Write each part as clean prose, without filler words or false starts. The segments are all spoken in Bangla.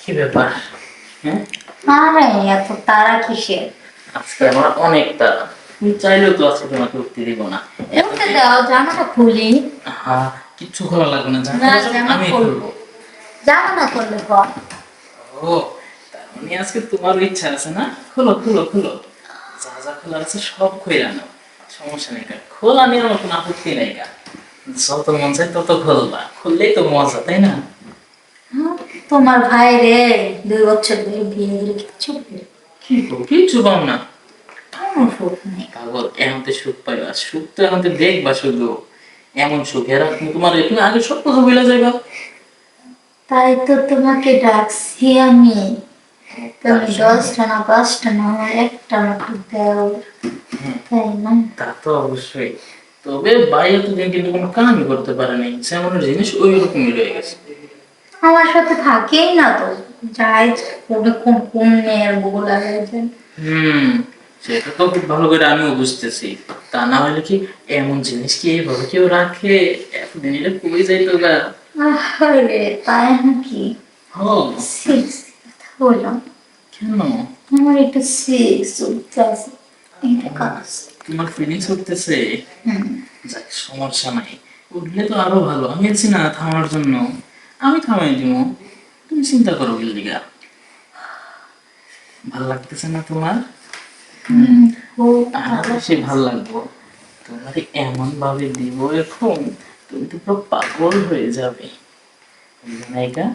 কি ব্যাপার? হ্যাঁ, আরে এত তারা কিসের? আজকে আমার অনেক তাড়া। তুমি চাইলেও তো আজকে তোমাকে উঠতে দিব না। উঠতে দাও, জামাটা খুলি। হ্যাঁ, কিচ্ছু করা লাগবে না, না, সব জামা আমি খুলবো। খুলবো। জামা না করলে কর। ও, তার মানে আজকে তোমার ইচ্ছা আছে না? খুলো খুলো খুলো, যা যা খোলার আছে সব খুলে নাও, সমস্যা নেই। খোলা নিয়ে আমার কোনো আপত্তি নেই। যত মন চাই তত খুলবা, খুললেই তো মজা, তাই না? হ্যাঁ, তোমার ভাই রে 2 বছর ধরে বিয়ে দিলে কিচ্ছু বলে? কি করবো, কিচ্ছু পাও না। কোনো সুখ নেই। পাগল, এখন তো সুখ পাইবা, সুখ তো এখন তো দেখবা শুধু। এমন সুখ এরা তোমার তুমি আগে সব কথা বলে যাইবা। তাই তো তোমাকে ডাকছি আমি। তুমি 10টা না 5টা না, আমার একটা মাত্র দেও, তাই না? তা তো অবশ্যই। তবে বাইরে তো দিন কিন্তু কোনো কামই করতে পারে নাই, যেমন জিনিস ওই রকমই রয়ে গেছে। আমার সাথে থাকেই না তো, যাই কোনে কোন কোন মেয়ের বউ লাগাই যায়। হুম, সেটা তো খুব ভালো করে আমিও বুঝতেছি। তা না হলে কি এমন জিনিস কি এইভাবে কেউ রাখে? এতদিন এটা কই যাইতো গা। আরে তাই নাকি? হ, সিক্স কথা বললাম, কেন? আমার একটু সিক্স উঠতে আছে, এটা কাজ। তোমার ফিলিংস উঠতেছে? হুম। যাক, সমস্যা নাই। উঠলে তো আরো ভালো, আমি আছি না থামার জন্য। আমি থামাই দিব, তুমি চিন্তা করো বিল্লিগা। ভাল লাগতেছে না তোমার? খুব আর বেশি ভাল লাগবো। তোমার এমন ভাবে দিব এখন, তুমি তো পুরো পাগল হয়ে যাবে, নায়িকা।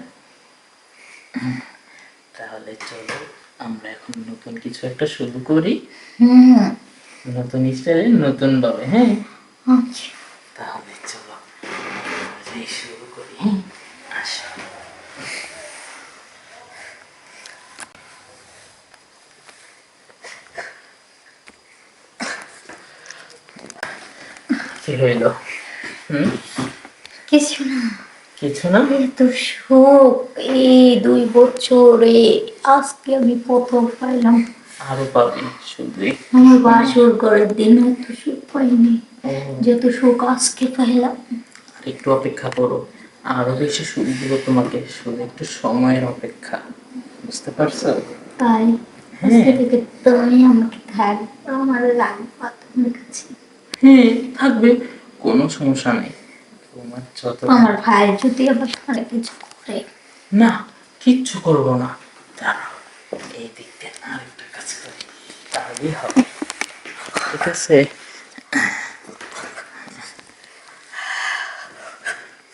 তাহলে চলো, আমরা এখন নতুন কিছু একটা শুরু করি। হুম। নতুন স্টাইলে, নতুন ভাবে, হ্যাঁ? আচ্ছা। তাহলে চলো, আমরা শুরু করি, হ্যাঁ? আসো। কি হইলো? হুম, কিছু না। কিছু না? এত সুখ এই 2 বছরে আজকে আমি প্রথম পাইলাম। আরো পাবি শুধুই। আমার বাসর ঘরের দিন এত সুখ পাইনি, যত সুখ আজকে পাইলাম। আর একটু অপেক্ষা করো, আরো বেশি সুখ দিব তোমাকে, শুধু একটু সময়ের অপেক্ষা। বুঝতে পারছো? তাই হ্যাঁ। আজকে থেকে তুমি আমাকে থাকবে, আমার রাখবা তোমার কাছে। হ্যাঁ, থাকবে, কোনো সমস্যা নেই। তোমার যত আমার ভাই যদি আবার সারা কিছু করে। না, কিচ্ছু করবো না। দাঁড়াও, এই দিক দিয়ে আরেকটা কাজ করি, তাহলেই হবে। ঠিক আছে?